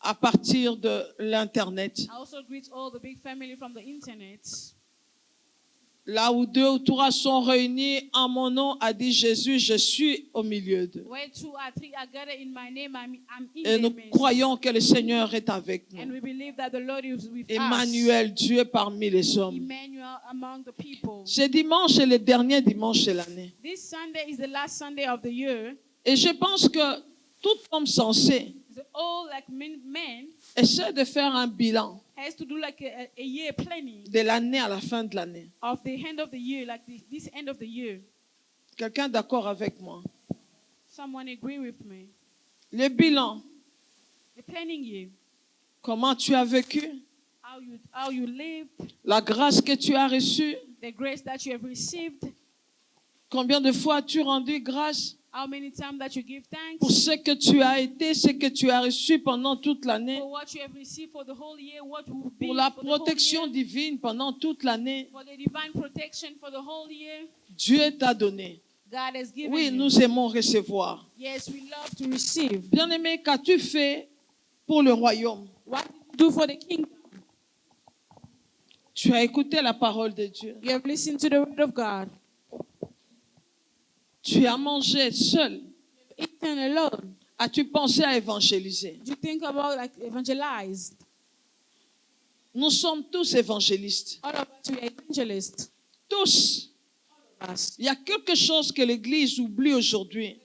à partir de l'Internet. I also greet all the big family from the internet. Là où 2 ou 3 sont réunis en mon nom, a dit Jésus, je suis au milieu d'eux. Where 2 or 3 are gathered in my name, I'm in Et their nous midst. croyons que le Seigneur est avec And nous. we believe that the Lord is with Emmanuel, Dieu parmi les us. hommes. Emmanuel among the people. Ce dimanche est le dernier dimanche de l'année. This Sunday is the last Sunday of the year. Et je pense que tout homme sensé All like men essaie de faire un bilan has to do like a year planning de l'année à la fin de l'année. of the end of the year, like this end of the year. Quelqu'un d'accord avec moi? Someone agree with me? Le bilan, The planning year, comment tu as vécu, how you lived, la grâce que tu as reçue, the grace that you have received, combien de fois as-tu rendu grâce how many times that you give thanks pour ce que tu as été, ce que tu as reçu pendant toute l'année, for what you have received for the whole year, what will be pour la for the whole protection year, divine pendant toute l'année. for the divine protection for the whole year. Dieu t'a donné. God has given Oui, you. nous aimons recevoir. Yes, we love to receive. Bien-aimé, qu'as-tu fait pour le royaume? What did you do for the kingdom? Tu as écouté la parole de Dieu. You have listened to the word of God. Tu as mangé seul. Eaten alone. As-tu pensé à évangéliser? Do you think about like evangelize? Nous sommes tous évangélistes. All of us, we are evangelists. Tous. Us. Il y a quelque chose que l'Église oublie aujourd'hui.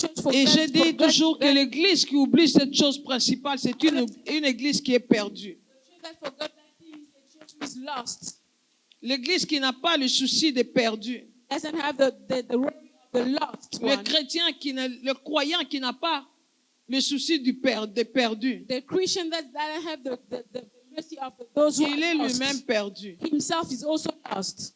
Church Et je dis forgot toujours que l'Église qui oublie cette chose principale, c'est une Église qui est perdue. that thing, the church is lost. L'Église qui n'a pas le souci des perdus. Doesn't have the worry of the lost Le one. chrétien le croyant qui n'a pas le souci des perdus. The Christian that doesn't have the mercy of those who Il est are lost. lui-même perdu. Himself is also lost.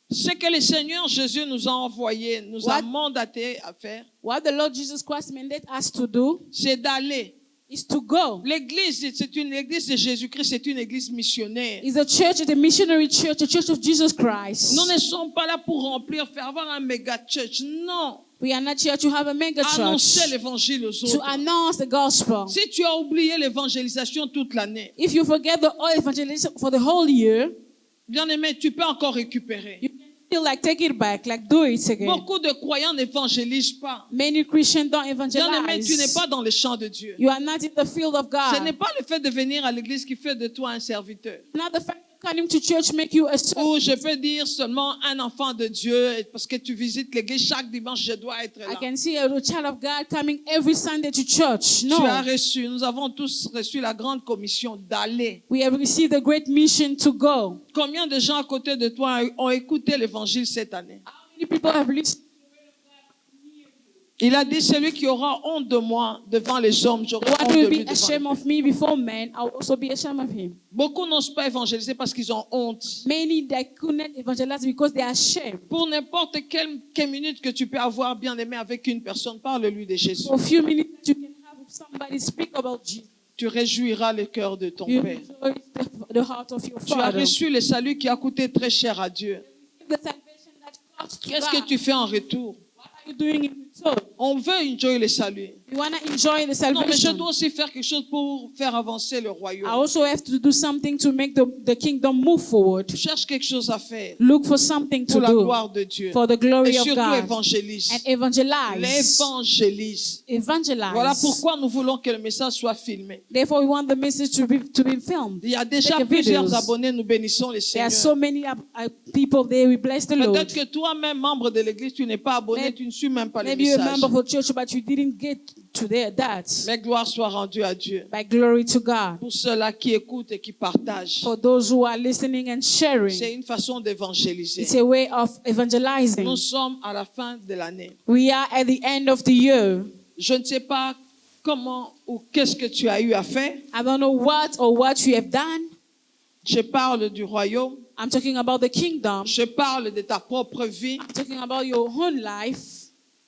Ce que le Seigneur Jésus nous a envoyé, nous a What? mandaté à faire, What the Lord Jesus Christ mandated us to do c'est d'aller. is to go. L'église, c'est une église de Jésus-Christ, c'est une église missionnaire. It's a church, it's a missionary church, a church of Jesus Christ. Nous ne sommes pas là pour remplir, faire avoir un méga church. Non. We are not here to have a mega Annoncer church, l'évangile aux to autres. announce the gospel. Si tu as oublié l'évangélisation toute l'année, If you forget the all evangelism for the whole year, bien aimé, tu peux encore récupérer. you can still like take it back, like do it again. Beaucoup de croyants n'évangélisent pas. Many Christians don't Bien aimé, tu n'es evangelize. pas dans le champ de Dieu. You are not in the field of Ce n'est God. pas le fait de venir à l'église qui fait de toi un serviteur. Not the fact that coming to church make you a servant. Ou je peux dire seulement un enfant de Dieu, parce que tu visites l'église chaque dimanche, je dois être I là. can see a child of God coming every Sunday to church. Tu as No. reçu, nous avons tous reçu la grande commission d'aller. We have received the great mission to go. Combien de gens à côté de toi ont écouté l'évangile cette année? How many people have listened? Il a dit, celui qui aura honte de moi devant les hommes, j'aurai One honte de will lui be devant ashamed les of me before men, I will also be ashamed of him. Beaucoup n'osent pas évangéliser parce qu'ils ont honte. Many that could not evangelize because they are ashamed. Pour n'importe quelle minute que tu peux avoir bien aimé avec une personne, parle-lui de Jésus. For a few minutes you can have with somebody speak about Jesus. Tu réjouiras le cœur de ton You Père. rejoice the heart of your Tu as Father. reçu le salut qui a coûté très cher à Dieu. The salvation that cost to Qu'est-ce que God. tu fais en retour? What are you doing in return? On veut enjoy le salut. You want to enjoy the Non, mais je salvation. dois aussi faire quelque chose pour faire avancer le I royaume. also have to do something to make the kingdom move forward. Cherche quelque chose à faire Look for something pour to la do gloire de Dieu. for the Et glory of surtout God. évangélise. And evangelize. L'évangélise. Evangelize. Voilà pourquoi nous voulons que le message soit filmé. Therefore, we want the message to be filmed. Il y a déjà Take plusieurs videos. abonnés, nous bénissons les There are Seigneurs. so many people there. We bless the Lord. Peut-être que toi-même, membre de l'église, tu n'es pas abonné, tu ne suis même pas le Maybe you're a message. member of a church, but you didn't get to that. Mais gloire soit rendue à Dieu. By glory to God. Pour ceux-là qui écoutent et qui partagent, For those who are listening and c'est sharing, une façon d'évangéliser. it's a way of evangelizing. Nous sommes à la fin de l'année. We are at the end of the year. Je ne sais pas comment ou qu'est-ce que tu as eu à faire. I don't know what you have done. Je parle du royaume. I'm talking about the kingdom. Je parle de ta propre vie. I'm talking about your own life.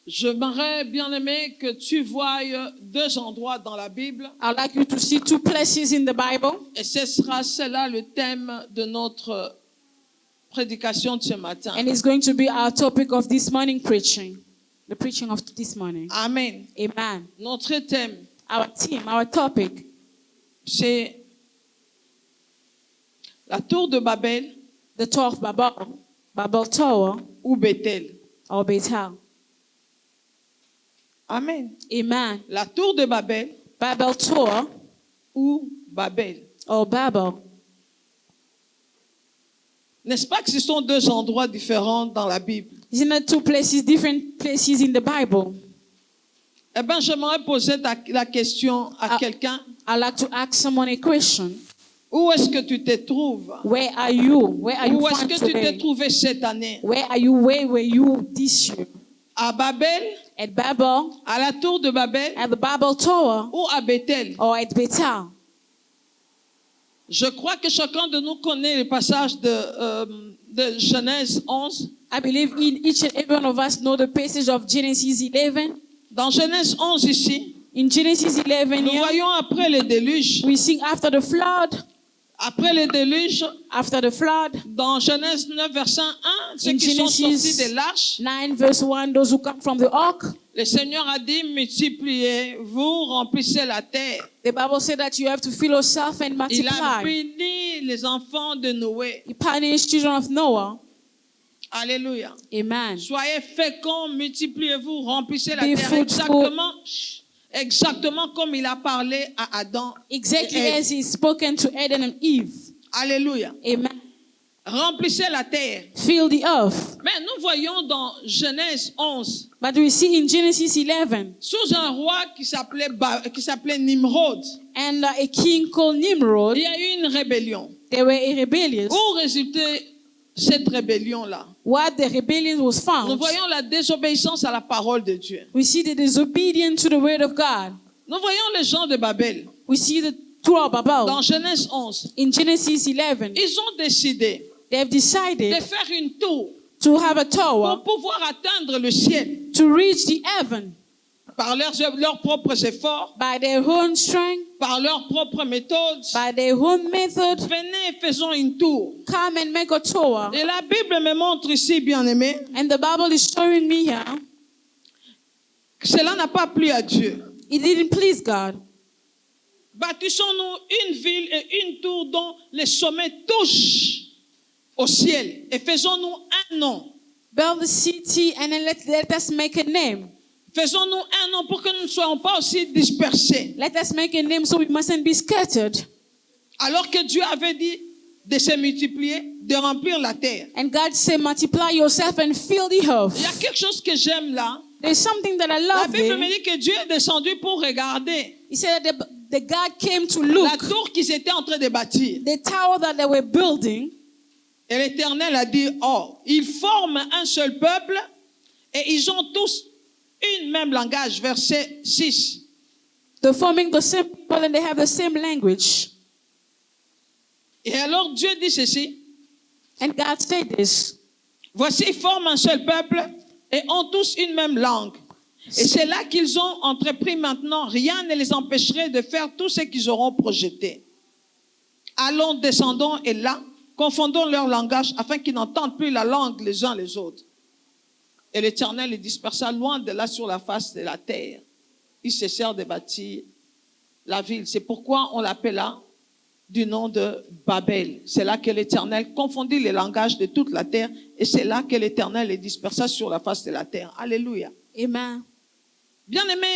J'aimerais bien aimer que tu voies 2 endroits dans la Bible. I'd like you to see 2 places in the Bible. Et ce sera cela le thème de notre prédication de ce matin. And it's going to be our topic of this morning preaching. The preaching of this morning. Amen. Amen. Notre thème, Our theme, our topic, c'est la tour de Babel the Tower of Babel, Babel Tower ou Bethel. or Bethel. Amen. Amen. La tour de Babel Babel Tower ou Babel. or Babel. N'est-ce pas que ce sont deux endroits différents dans la Bible? Isn't it two places, different places in the Bible? Eh bien, j'aimerais poser la question à quelqu'un. I'd like to ask someone a question. Où est-ce que tu te trouves? Where are you? Where are you Où est-ce found que tu t'es today? trouvé cette année? Where are you? Where were you this year? À Babel, At Babel, à la tour de Babel at the Babel Tower, ou à Bethel? or at Bethel? Je crois que chacun de nous connaît le passage de Genèse 11. I believe each and every one of us know the passage of Genesis 11. Dans Genèse 11 ici, In Genesis 11, nous here, voyons après le déluge. we sing after the flood. Après le déluge, After the flood, dans Genèse 9, verset 1, ceux In qui sont Genesis sortis de l'arche, 9 verse 1, those who come from the ark, le Seigneur a dit, multipliez-vous, remplissez la terre. the Bible said that you have to fill yourself and Il a multiply. béni les enfants de Noé. He punished children of Noah. Alléluia. Amen. Soyez féconds, multipliez-vous, remplissez la Be terre. fruitful. Exactement comme il a parlé à Adam. Exactly et Ève. as he spoken to Adam and Eve. Alléluia. Amen. Remplissez la terre. Fill the earth. Mais nous voyons dans Genèse 11, But we see in Genesis 11, sous un roi qui s'appelait Nimrod, and a king called Nimrod, il y a eu une rébellion. they were rebellious. Où résultait cette rébellion-là? What the rebellion was Nous found, voyons la désobéissance à la parole de Dieu. we see the disobedience to the word of God. Nous voyons les gens de Babel. We see the Tower of Babel. Dans Genèse 11, In Genesis 11, ils ont décidé they have de decided faire une tour to have a tower pour pouvoir atteindre le ciel to reach the heaven par leurs propres efforts, by their own strength, par leurs propres méthodes. by their own method. Venez, faisons une tour. Come and make a tower. Et la Bible me montre ici, bien-aimé, And the Bible is showing me here, que cela n'a pas plu à Dieu. it didn't please God. Bâtissons-nous une ville et une tour dont les sommets touchent au ciel et faisons-nous un nom. Build the city and then let us make a name. Faisons-nous un nom pour que nous ne soyons pas aussi dispersés. Let us make a name so we mustn't be scattered. Alors que Dieu avait dit de se multiplier, de remplir la terre. And God said, multiply yourself and fill the Il y a earth. quelque chose que j'aime là. There's something that I La love Bible me there. dit que Dieu est descendu pour regarder He said that the God came to la look tour qu'ils étaient en train de bâtir. the tower that they were building. Et l'Éternel a dit, oh, ils forment un seul peuple et ils ont tous une même langage. Verset 6. They're forming the same people and they have the same language. Et alors Dieu dit ceci, And God said this. voici, ils forment un seul peuple et ont tous une même langue. Et c'est là qu'ils ont entrepris maintenant. Rien ne les empêcherait de faire tout ce qu'ils auront projeté. Allons, descendons et là, confondons leur langage afin qu'ils n'entendent plus la langue les uns les autres. Et l'Éternel les dispersa loin de là sur la face de la terre. Ils cessèrent de bâtir la ville. C'est pourquoi on l'appela du nom de Babel. C'est là que l'Éternel confondit les langages de toute la terre et c'est là que l'Éternel les dispersa sur la face de la terre. Alléluia. Amen. Bien-aimé,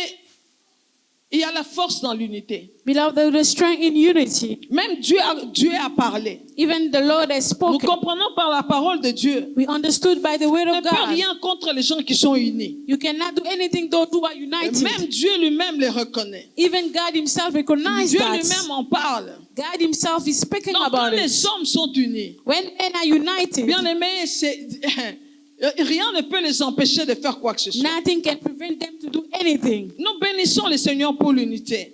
il y a la force dans l'unité. Beloved, there is strength in unity. Même Dieu a parlé. Even the Lord has Nous spoken. comprenons par la parole de Dieu. We understood by the word On ne of peut God. rien contre les gens qui sont unis. You cannot do anything those who are Et united. même Dieu lui-même les reconnaît. Even God himself recognized Dieu that. lui-même en parle. God himself is speaking Donc, quand about les it. hommes sont unis, When men are united, bien-aimé, rien ne peut les empêcher de faire quoi que ce soit. nothing can prevent them to do anything. Nous bénissons le Seigneur pour l'unité.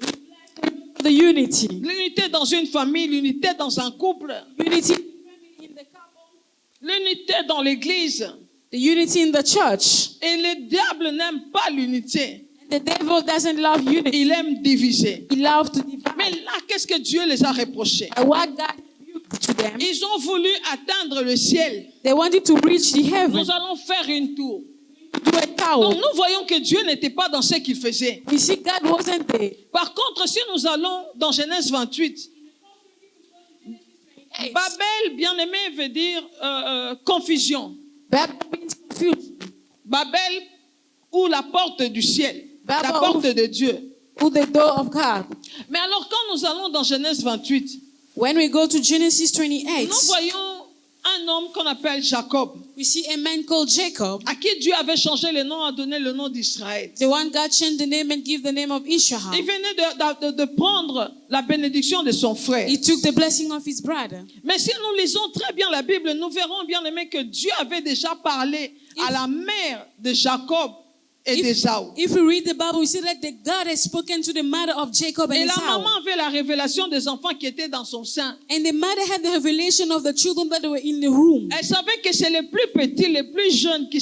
The unity. L'unité dans une famille, l'unité dans un couple, Unity in the couple. l'unité dans l'église. The unity in the church. Et le diable n'aime pas l'unité. The devil doesn't love unity. Il aime diviser. He loves to divide. Mais là, qu'est-ce que Dieu les a reprochés? And what God rebuked to them, Ils ont voulu atteindre le ciel. they wanted to reach the heaven. Nous allons faire une tour. to do a Donc tower. nous voyons que Dieu n'était pas dans ce qu'il faisait. We see God wasn't there. Par contre, si nous allons dans Genèse 28, Babel, bien-aimé, veut dire confusion. Babel means confusion. Babel ou la porte du ciel, la Babel. porte de Dieu. Or the door of God. Mais alors quand nous allons dans Genèse 28, When we go to Genesis 28, nous voyons un homme qu'on appelle Jacob, we see a man called Jacob, à qui Dieu avait changé le nom, a donné le nom d'Israël. the one God changed the name and give the name of Il Israel. venait de prendre la bénédiction de son frère. He took the blessing of his brother. Mais si nous lisons très bien la Bible, nous verrons bien aimé que Dieu avait déjà parlé à la mère de Jacob et d'Ésaü. If we read the Bible, we see that the God has spoken to the mother of Jacob Et and la Esau. maman avait la révélation des enfants qui étaient dans son sein. And the mother had the revelation of the children that were in the room. Elle savait que c'est les plus petits, les plus jeunes qui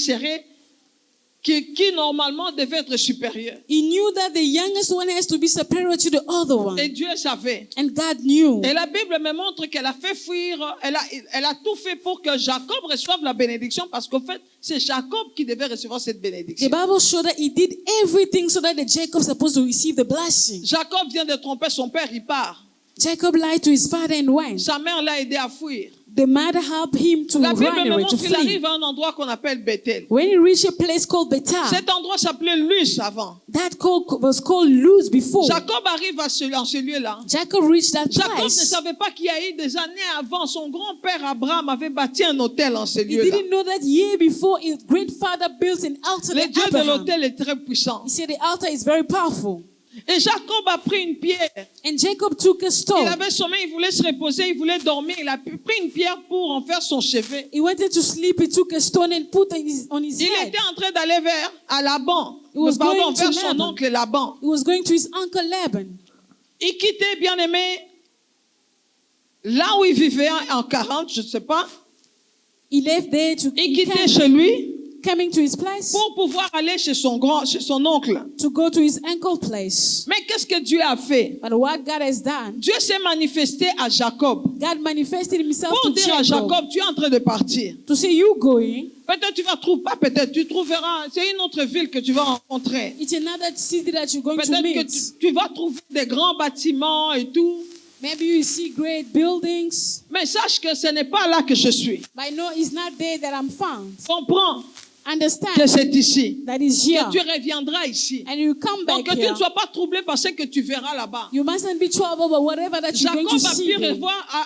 normalement devaient être supérieurs. He knew that the youngest one has to be superior to the other one. Et Dieu savait. And God knew. Et la Bible me montre qu'elle a fait fuir, elle a tout fait pour que Jacob reçoive la bénédiction parce qu'en fait, c'est Jacob qui devait recevoir cette The bénédiction. Bible showed that he did everything so that the Jacob supposed to receive the blessing. Jacob vient de tromper son père, il part. Jacob lied to his father and went. Sa mère l'a aidé à fuir. The mother helped him to La Bible run me away, montre to qu'il flee. arrive à un endroit qu'on appelle Bethel. When he reached a place called Bethel, Cet endroit s'appelait Luz avant. that was called Luz before. Jacob arrive à ce lieu-là. Jacob reached that Jacob ne place. savait pas qu'il y a eu des années avant, son grand-père Abraham avait bâti un hôtel en ce He lieu-là. didn't know that year before his great father built an altar Le to Dieu de Abraham. l'hôtel est très puissant. He said the altar is very powerful. Et Jacob a pris une pierre. And Jacob took a Il stone. avait sommeil, il voulait se reposer, il voulait dormir. Il a pris une pierre pour en faire son chevet. He wanted to sleep. He took a stone and put it on his Il head. était en train d'aller à Laban. He was Pardon, going to vers son Laban. oncle Laban. He was going to his uncle Laban. Il quittait, bien aimé, là où il vivait en 40, je ne sais pas. He left there to Il in quittait Canaan, chez lui coming to his place pour pouvoir aller chez son oncle. to go to his uncle's place. Mais qu'est-ce que Dieu a fait? But what God has done, Dieu s'est manifesté à Jacob God manifested himself pour to dire à Jacob Jacob, tu es en train de partir. to say, you going. Peut-être tu vas trouver, pas peut-être, tu trouveras, c'est une autre ville que tu vas rencontrer. It's another city that you're going to Peut-être que meet. tu vas trouver des grands bâtiments et tout. Maybe you see great buildings. Mais sache que ce n'est pas là que je suis. But no, it's not there that I'm found. Comprends que Understand c'est ici. that is here. Que tu reviendras ici. And you come Donc back que tu here. ne sois pas troublé par ce que tu verras là-bas. You mustn't be troubled by whatever that you're going Jacob to a see. pu there.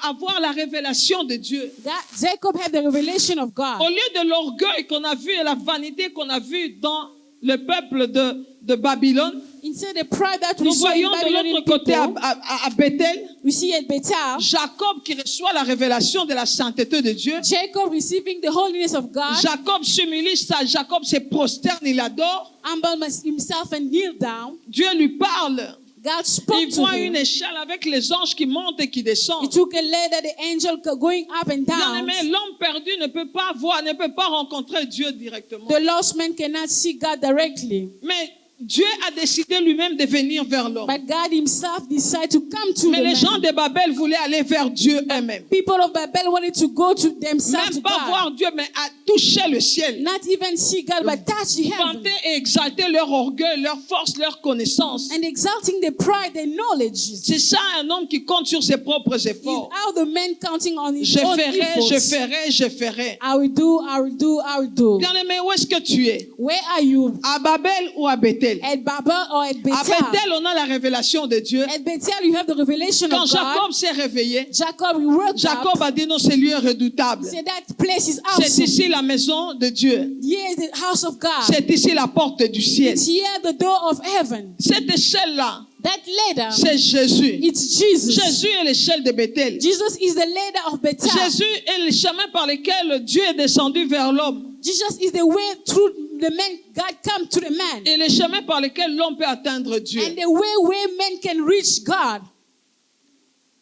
avoir la révélation de Dieu. Jacob had the revelation of Au God. lieu de l'orgueil qu'on a vu et la vanité qu'on a vu dans le peuple de Babylone, Instead, the pride that we nous saw in voyons de Babylonian l'autre côté people, à Bethel, we see at Bethel, Jacob qui reçoit la révélation de la sainteté de Dieu. Jacob receiving the holiness of God, Jacob s'humilie, Jacob se prosterne, il adore. humbled himself and kneel down. Dieu lui parle. God spoke Il to voit him. une échelle avec les anges qui montent et qui He descendent. took a ladder, the angel going up and Bien down. aimé, l'homme perdu ne peut pas voir, ne peut pas rencontrer Dieu directement. The lost man cannot see God directly. Mais Dieu a décidé lui-même de venir vers l'homme. But God himself decided to come to Mais the les gens man. de Babel voulaient aller vers Dieu eux-mêmes. People of Babel wanted to go to themselves to Même pas God. voir Dieu, mais à toucher le ciel. Not even see God, but touch the heaven. Vanter et exalter leur orgueil, leur force, leur connaissance. And exalting the pride, the knowledge. C'est ça un homme qui compte sur ses propres Is efforts. how the man counting on his Je own ferai, efforts. je ferai, je ferai. I will do, I will do, I will do. Bien aimé, où est-ce que tu es? Where are you? À Babel ou à Bethel? At Babel or at À Bethel? Bethel, on a la révélation de Dieu. At Bethel, you have the revelation Quand of God. Jacob s'est réveillé, Jacob woke Jacob up. a dit non, c'est lieu redoutable. Said that place is C'est awesome. ici la maison de Dieu. Here is the house of God. C'est ici la porte du ciel. It's here the door of heaven. Cette échelle-là, That ladder, c'est Jésus. it's Jesus. Jésus est l'échelle de Bethel. Jesus is the ladder of Bethel. Jésus est le chemin par lequel Dieu est descendu vers l'homme. Jesus is the way through the man God come to the man. Et le chemin par lequel l'homme peut atteindre Dieu. And the way where man can reach God.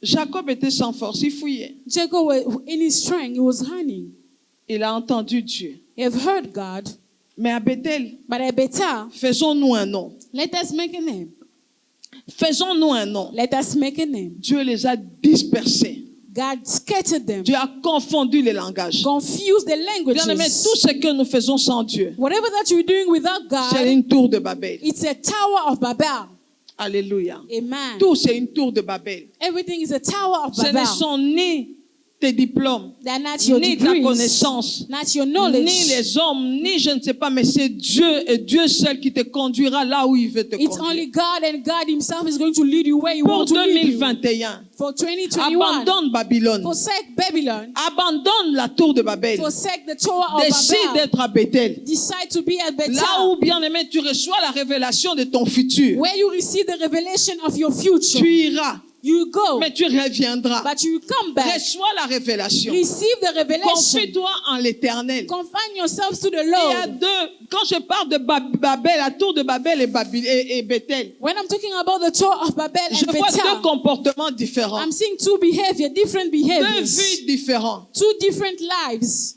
Jacob était sans force, il fouillait. Jacob was in his strength, he was running. Il a entendu Dieu. He have heard God. Mais à Bethel, But at Bethel, faisons-nous un nom. let us make a name. Faisons-nous un nom. Let us make a name. Dieu les a dispersés. God scattered them, Dieu a confondu les langages. confused the Bien-aimés, languages. tout ce que nous faisons sans Dieu, Whatever that you're doing without c'est God, une tour de Babel. it's a tower of Babel. Alléluia. Amen. Tout, c'est une tour de Babel. Everything is a tower of Ce ne Babel. sont ni tes diplômes, They're not your ni ta degrees, connaissance, not your ni knowledge. les hommes, ni je ne sais pas, mais c'est Dieu et Dieu seul qui te conduira là où il veut te It's conduire. only God, and God Himself is going to lead you where He Pour wants to lead you. 2021, For 2021, abandonne Babylone. forsake Babylon, Abandonne la tour de Babel. forsake the tower of Décide Babel. d'être à Bethel. Decide to be at Là Bethel, où, bien aimé, tu reçois la révélation de ton futur. where you receive the revelation of your future. Tu iras, You go, mais tu reviendras. but you come back. Reçois la révélation. Receive the revelation. Confie-toi en l'éternel. Confine yourselves to the Il y a Lord. deux, quand je parle de Babel, la tour de Babel et Bethel, When I'm talking about the tower of Babel je and vois deux Bethel, comportements différents, I'm seeing different deux behaviors, vies différentes. two different lives.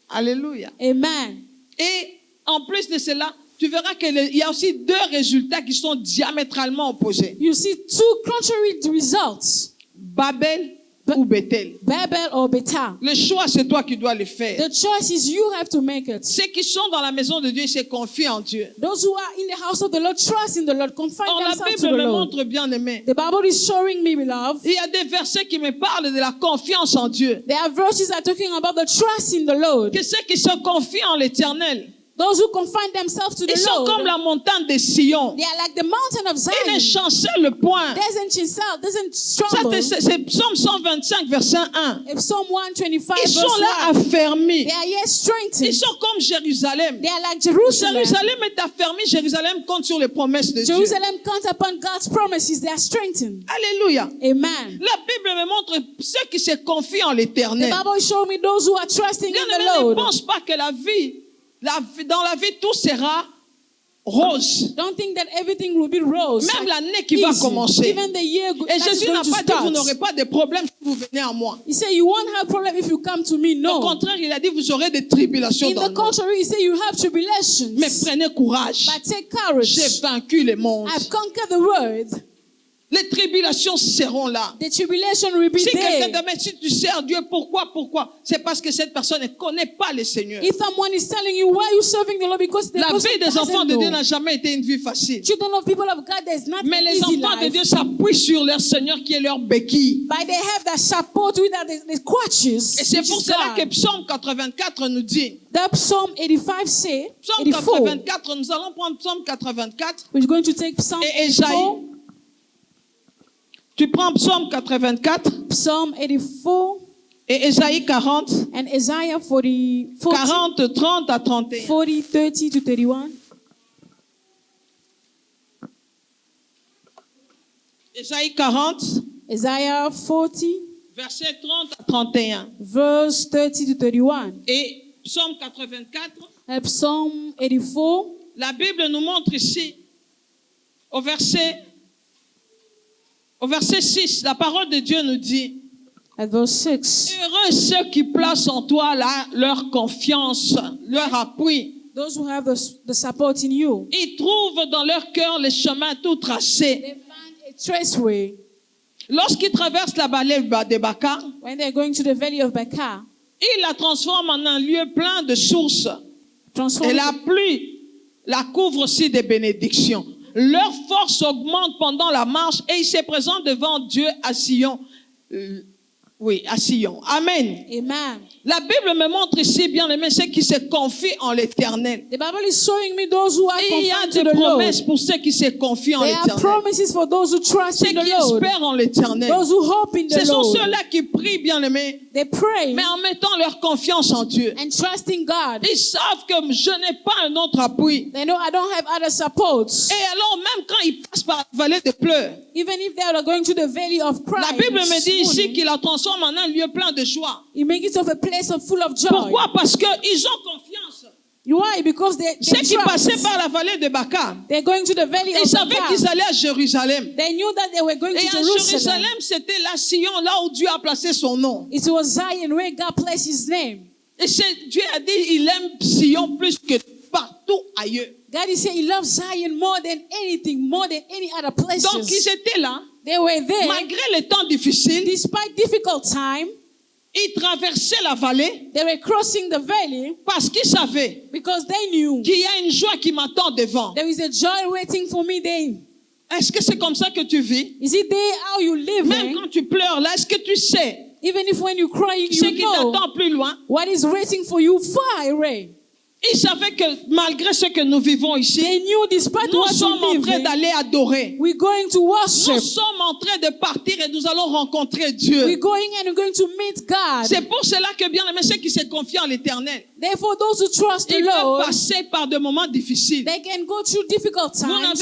Alléluia. Amen. Et en plus de cela, tu verras qu'il y a aussi deux résultats qui sont diamétralement opposés. You see two contrary results, Babel ou Bethel. Babel or Bethel. Le choix, c'est toi qui dois le faire. The choice is you have to make it. Ceux qui sont dans la maison de Dieu, ils se confient en Dieu. Those who are in the house of the Lord trust in the Lord, confine Or, la themselves to Bible the me Lord. montre, bien aimé, The Bible is showing me, beloved, il y a des versets qui me parlent de la confiance en Dieu. there are verses that are talking about the trust in the Lord. Que ceux qui se confient en l'éternel, Those who confine themselves to the ils sont comme Lord, la montagne de Sion. they are like the mountain of Ils ne Zion. chancellent point. Doesn't Ça, struggle. c'est Psaume 125, verset 1. If Psalm 125 Ils verse sont là 1, affermis. they are yet Ils strengthened. sont comme Jérusalem. They are like Jerusalem. Jérusalem est affermi. Jérusalem compte sur les promesses de Dieu. Jerusalem counts upon God's promises. They are strengthened. Alléluia. Amen. La Bible me montre ceux qui se confient en The l'éternel. Bible shows me those who are trusting Bien in aimé, the ne Lord. pense pas que dans la vie, tout sera rose. Don't think that everything will be rose. Même l'année qui va Easy. commencer. Even the year Et that is Jésus going n'a to pas dit vous start. n'aurez pas de problème si vous venez à moi. He said you won't have problem if you come to me. Au No. contraire, il a dit vous aurez des tribulations In dans the le monde. contrary, he said you have tribulations. Mais prenez courage. But take courage. J'ai vaincu le monde. I've conquered the world. Les tribulations seront là. The tribulation will be Si quelqu'un there. te met, si tu sers Dieu, pourquoi? C'est parce que cette personne ne connaît pas le Seigneur. If someone is telling you why you serving the Lord, because the La person vie des doesn't enfants de Dieu know. n'a jamais été une vie facile. Children of people of God, there's not Mais an les easy enfants de life. Dieu s'appuient sur leur Seigneur qui est leur béquille. But they have that support without the crutches. Et c'est which pour is cela God. que Psaume 84 nous dit, That Psalm 85 say, Psaume 84, 84, nous allons prendre Psaume 84 we're going to take Psalm et Ésaïe. 84, Tu prends Psaume 84 Psalm 84, et Ésaïe 40, and Isaiah 40, 40, 30 à 31. 40, 30 to 31. Ésaïe 40, Isaiah 40, verset 30 à 31. verse 30 to 31. Et Psaume 84, And Psalm 84, la Bible nous montre ici, au verset 6, la parole de Dieu nous dit, at verse 6. heureux ceux qui placent en toi leur confiance, leur appui. Those who have the support in you, Ils trouvent dans leur cœur les chemins tout tracés. they find a traceway. Lorsqu'ils traversent la vallée de Baca, When they're going to the valley of Baca, ils la transforment en un lieu plein de sources. Et transform la pluie la couvre aussi des bénédictions. Leur force augmente pendant la marche et ils se présentent devant Dieu à Sion. Oui, à Sion. Amen. Amen. La Bible me montre ici, bien aimé, ceux qui se confient en l'éternel. The Bible is showing me those who are Et il y a confined to des the Lord. promesses pour ceux qui se confient en There are l'éternel. promises for those who trust Ceux in the qui Lord. espèrent en l'éternel. Those who hope in Ce the sont Lord. ceux-là qui prient, bien aimé, They pray mais en mettant leur confiance en Dieu. and trust in God. Ils savent que je n'ai pas un autre appui. They know I don't have other supports. Et alors, même quand ils passent par la vallée de pleurs, Even if they are going to the valley of cry, la Bible me dit ici mourning, qu'il la transforme en un lieu plein de joie. He makes it of a place of full of joy. Pourquoi? Parce qu'ils ont confiance. Why? Because they Ceux qui passaient trust. par la vallée de Baca, They're going to the valley ils of savaient qu'ils Baca. allaient à Jérusalem. They knew that they were going Et to à Jerusalem. Jérusalem, c'était la Sion, là où Dieu a placé son nom. It was Zion where God placed His name. Et Dieu a dit, il aime Sion plus que partout ailleurs. God is saying He loves Zion more than anything, more than any other places. Donc ils étaient là. They were there. Malgré les temps difficiles, Despite difficult time, ils traversaient la vallée they were crossing the valley parce qu'ils savaient because they knew qu'il y a une joie qui m'attend devant. there is a joy waiting for me there. Est-ce que c'est comme ça que tu vis? Is it there how you live? Même quand tu pleures là, est-ce que tu sais Even if when you cry, ce you qui know t'attend plus loin? what is waiting for you far away. Ils savaient que malgré ce que nous vivons They ici, knew despite nous what sommes you en live train in, d'aller adorer. we're going to Nous worship. sommes en train de partir et nous allons rencontrer Dieu. We're going and we're going to meet God. C'est pour cela que bien aimé, ceux qui se confient en l'Éternel, Therefore, those who trust the ils peuvent Lord, passer par des moments difficiles. they can go through difficult times.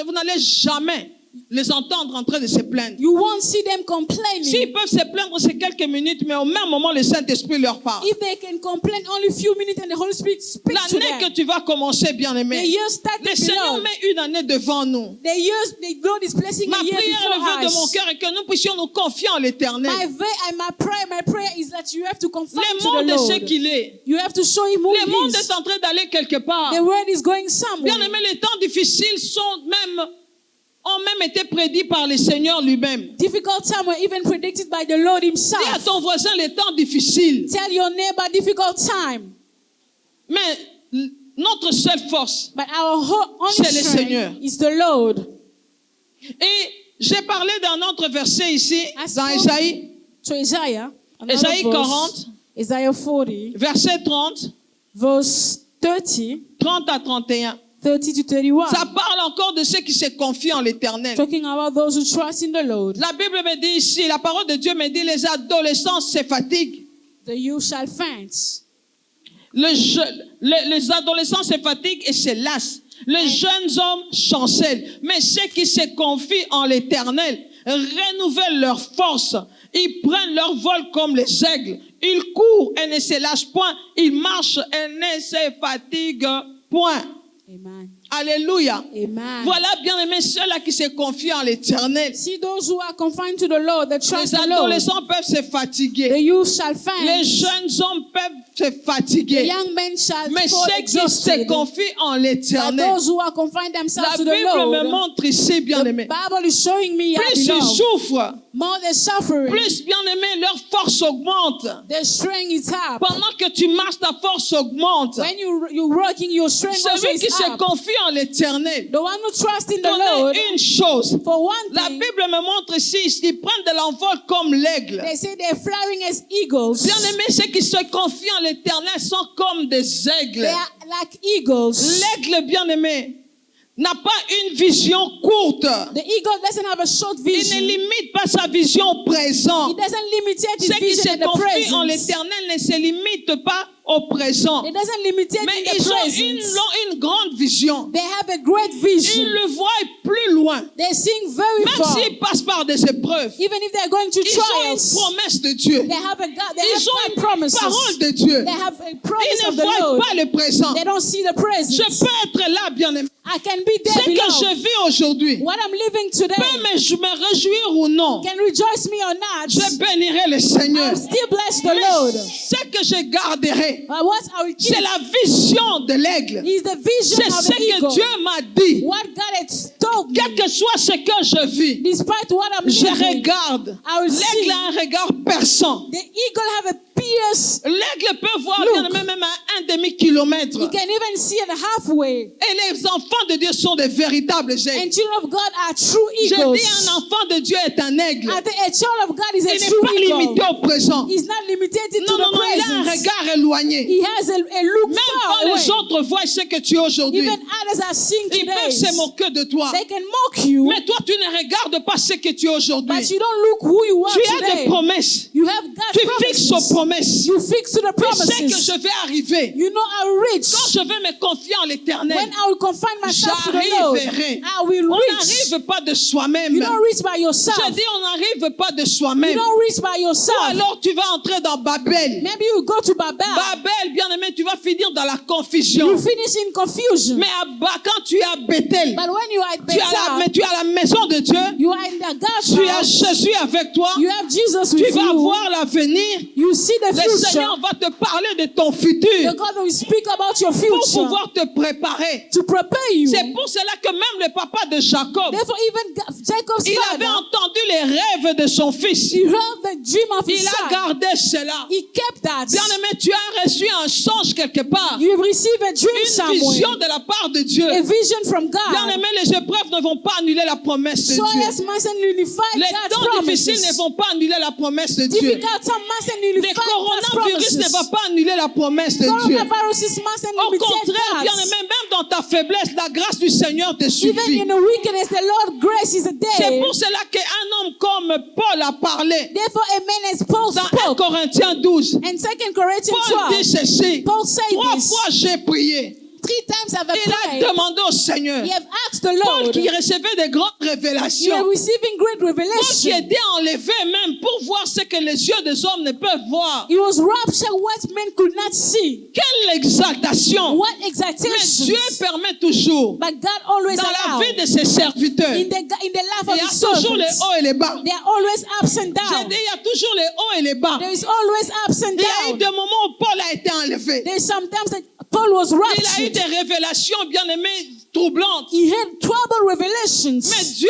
Vous n'allez jamais les entendre en train de se plaindre. You won't see them S'ils complaining. peuvent se plaindre, c'est quelques minutes, mais au même moment, le Saint-Esprit leur parle. If they can complain only a few minutes and the Holy Spirit speaks to L'année que them. tu vas commencer, bien The aimé, year started, le Seigneur beloved. met une année devant nous. The Lord is placing Ma a year prière before le veut de mon us. cœur est que nous puissions nous confier en l'Éternel. My prayer is that you have to confide Le to the monde est ce Lord. qu'il est. You have to show him who Le monde he est is. en train d'aller quelque part. The world is going somewhere. Bien aimé, les temps difficiles ont même été prédits par le Seigneur lui-même. Difficult time were even predicted by the Lord Dis à himself. ton voisin les temps difficiles. Tell your neighbor difficult time. Mais notre seule force, But our only c'est le Seigneur. strength is the Lord. Et j'ai parlé d'un autre verset ici, As dans for- Ésaïe, So Isaiah, another Ésaïe verse, 40, Isaiah 40, verset 30, verse 30, 30 à 31. 30 to 31. Ça parle encore de ceux qui se confient en l'Éternel. Talking about those who trust in the Lord. La Bible me dit ici, la parole de Dieu me dit, les adolescents se fatiguent. The youth shall faint. Les adolescents se fatiguent et se lassent. Les jeunes hommes chancellent. Mais ceux qui se confient en l'Éternel renouvellent leur force. Ils prennent leur vol comme les aigles. Ils courent et ne se lâchent point. Ils marchent et ne se fatiguent point. Amen. Alléluia. Amen. Voilà, bien aimés, ceux-là qui se confient en l'Éternel. See those who are confined to the Lord, that trust Les the Lord. adolescents peuvent se The fatiguer. youth shall faint. Les jeunes hommes peuvent se The fatiguer. young men shall Mais fall ceux qui se exhausted. confient en But l'Éternel, those who are confined themselves la to the Bible me Lord, montre ici, bien the aimé, Bible is showing me, plus ils beloved, souffrent, more they're suffering, plus, bien aimé, leur force augmente. their strength is up. Pendant que tu marches, ta force augmente. When you're working, your strength also Celui is qui se up. confie en l'Éternel, The one who trusts in the Lord, connaît une chose. for one La thing, Bible me montre ici, ils prennent de l'envol comme l'aigle. they say they're flying as eagles. Bien aimé, ceux qui se confient en l'Éternel sont comme des aigles. They are like eagles. L'aigle, bien aimé, n'a pas une vision courte. The eagle doesn't have a short Il ne vision. limite pas sa vision au présent. It doesn't limit his Ceux qui vision se in the confient en present. l'Éternel ne se limitent pas au présent. It doesn't limit it Mais in the ils ont present. une grande vision. They have a great vision. Ils le voient plus loin. They sing very Même far. s'ils passent par des épreuves, Even if they're going to ils ont une trials, promesse de Dieu. they have a God. They Ils have ont God une promises. parole de Dieu. They have a Ils promise ne of the voient Lord. pas le présent. They don't see the Je present. peux être là, bien aimé. I can be Ce there que below. je vis aujourd'hui What I'm living today peut me réjouir ou non. can rejoice me or not. Je bénirai le Seigneur. I'll still bless the Mais Lord. ce que je garderai, But what I will keep c'est la vision de l'aigle. is the vision C'est of ce the que eagle. Dieu m'a dit. What God has told me. Quel que soit ce que je vis, Despite what I'm je living, regarde. I will L'aigle see. a un regard perçant. The eagle have a pierce. L'aigle peut voir Look. bien aimé, même à 1 demi-kilomètre. You can even see it halfway. Et les enfants de Dieu sont des véritables And aigles. children of God are true Je eagles. dis un enfant de Dieu est un aigle. A child of God is a Il n'est true pas limité eagle. au présent. He's not limited to Non, non, the non, il a un present. regard éloigné. He has a look Même far quand les away. autres voient ce que tu es aujourd'hui, Even others are seeing ils peuvent se today. moquer de toi. They can mock you, Mais toi, tu ne regardes pas ce que tu es aujourd'hui. but you don't look who you are Tu as des today. promesses. You have God's Tu fixes aux promises. promesses. You fix to the Tu sais que promises. je vais arriver. You know I'll reach. Quand je vais me confier en l'Éternel, When I will confine myself to the Lord, j'arriverai. I will On reach. n'arrive pas de soi-même. You don't reach by yourself. Je dis, on n'arrive pas de You soi-même. don't reach by Ou yourself. alors tu vas entrer dans Babel. Maybe you go to Babel. Babel, bien aimé, tu vas finir dans la You confusion. finish in confusion. Mais quand tu es à Bethel, But when you are at mais Bethel, tu es à la maison de Dieu, you are in the God's tu as house. Jésus avec toi, You have Jesus tu with vas you. voir l'avenir, you see the le future. Seigneur va te parler de ton futur The God will speak about your pour future pouvoir te préparer. to prepare you. C'est pour cela que même le papa de Jacob, Therefore, even Jacob's il avait father, entendu les rêves de son fils. he heard the dream of his Il a son. gardé cela. He kept that. Bien-aimé, tu as reçu un songe quelque part. You have received a dream Une vision somewhere. de la part de Dieu. A vision from God. Bien-aimé, les épreuves ne vont pas annuler la promesse de Trials Dieu. mustn't nullify Les God's temps difficiles ne promises. vont pas annuler la promesse de Dieu. Difficult times mustn't Les nullify God's coronavirus ne promises. vont pas annuler la promesse de Dieu. Coronaviruses mustn't Au limitate contraire, God's. bien-aimé, même dans ta faiblesse, la grâce du Seigneur te Even suffit. in the wickedness, the Lord grace is C'est there. pour cela qu'un homme comme Paul a parlé Therefore, a man as Paul dans 1 spoke. Corinthiens 12. And 2 Corinthians Paul dit 12, ceci. Paul said 3 this. fois j'ai prié. 3 times have I Il a prayed. demandé au Seigneur. He have asked the Paul Lord. qui recevait des grandes You are révélations. receiving great Paul qui revelation. était enlevé même pour voir ce que les yeux des hommes ne peuvent voir. He was raptured what men could not see. Quelle exaltation. What Mais exaltation. Dieu permet toujours But God always dans la allows. vie de ses serviteurs. In the life Il of y a his toujours les servants. hauts et les bas. There are always ups and J'ai downs. dit, il y a toujours les hauts et les bas. There is always ups and Il y a eu downs. des moments où Paul a été enlevé. There's sometimes that Paul was Il a eu raptured. des révélations bien aimées troublantes. He had trouble revelations. Mais Dieu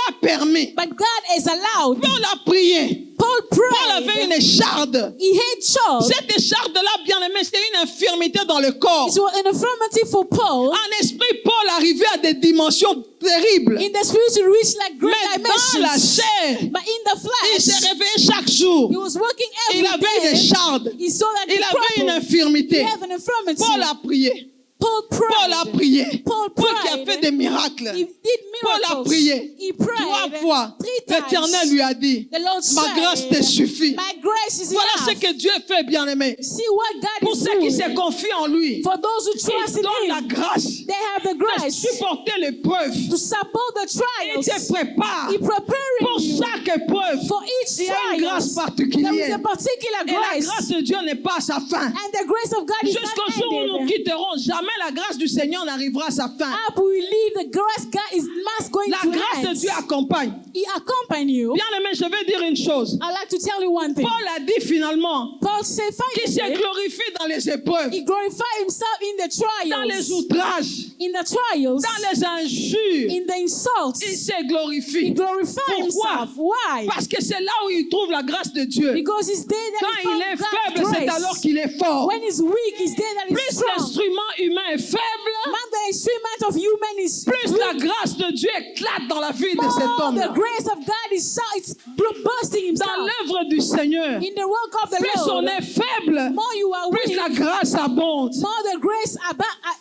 a permis. But God has allowed. Paul a prié. Paul Paul avait prayed. une écharde. He had child. Cette écharde-là, bien aimé, c'était une infirmité dans le corps. It was an infirmity for Paul. En esprit, Paul arrivait à des dimensions terribles. In the spirit, he reached like great Mais dans la dimensions. chair, But in the il s'est flesh, réveillé chaque jour. he was working Il every avait une day. écharde. He saw that Il he avait une crumbled. He infirmité. had an infirmity. Paul a prié. Paul Paul a prayed. prié. Paul Paul qui a prayed. fait des miracles. He did Paul a miracles. prié. He 3 prayed fois. 3 L'Éternel times. lui a dit, The Lord ma grâce te said, suffit. my grace is Voilà ce enough. que Dieu fait, bien-aimé. See what God Pour is ceux qui se doing. confient en lui, For those who trust il in donne la Him, grâce they have the de grace supporter l'épreuve. to support the Il trials. te prépare He preparing pour you chaque épreuve. for each Il y a une grâce trial. There is particulière. a particular Et la grace. grâce de Dieu n'est pas à sa fin. And the grace of God is Jusqu'au not jour où nous ended. quitterons, jamais la grâce du Seigneur n'arrivera à sa fin. Up we leave, the grace God is must going La to grâce de end. Dieu accompagne. He accompany you. Bien aimé, je vais dire une chose. I'd like to tell you one thing. Paul a dit finalement Paul said qu'il se finally, glorifie dans les épreuves, he glorified himself in the dans les trials. outrages, In the trials. dans les injures. In the insults. Il se He glorifie. glorified Pourquoi? himself. Why? Parce que c'est là où il trouve la grâce de Dieu. Because it's there that Quand he il found est God's faible, c'est grace. alors qu'il est fort. When he's weak, it's there that he's Plus strong. l'instrument humain est faible, Man, the instrument of human is plus weak. la grâce de Dieu éclate dans la vie de cet More homme. the grace of God is so it's bursting Dans himself. l'œuvre du Seigneur, In the work of the plus on Lord, est faible, more you are plus weak, la grâce abonde. more the grace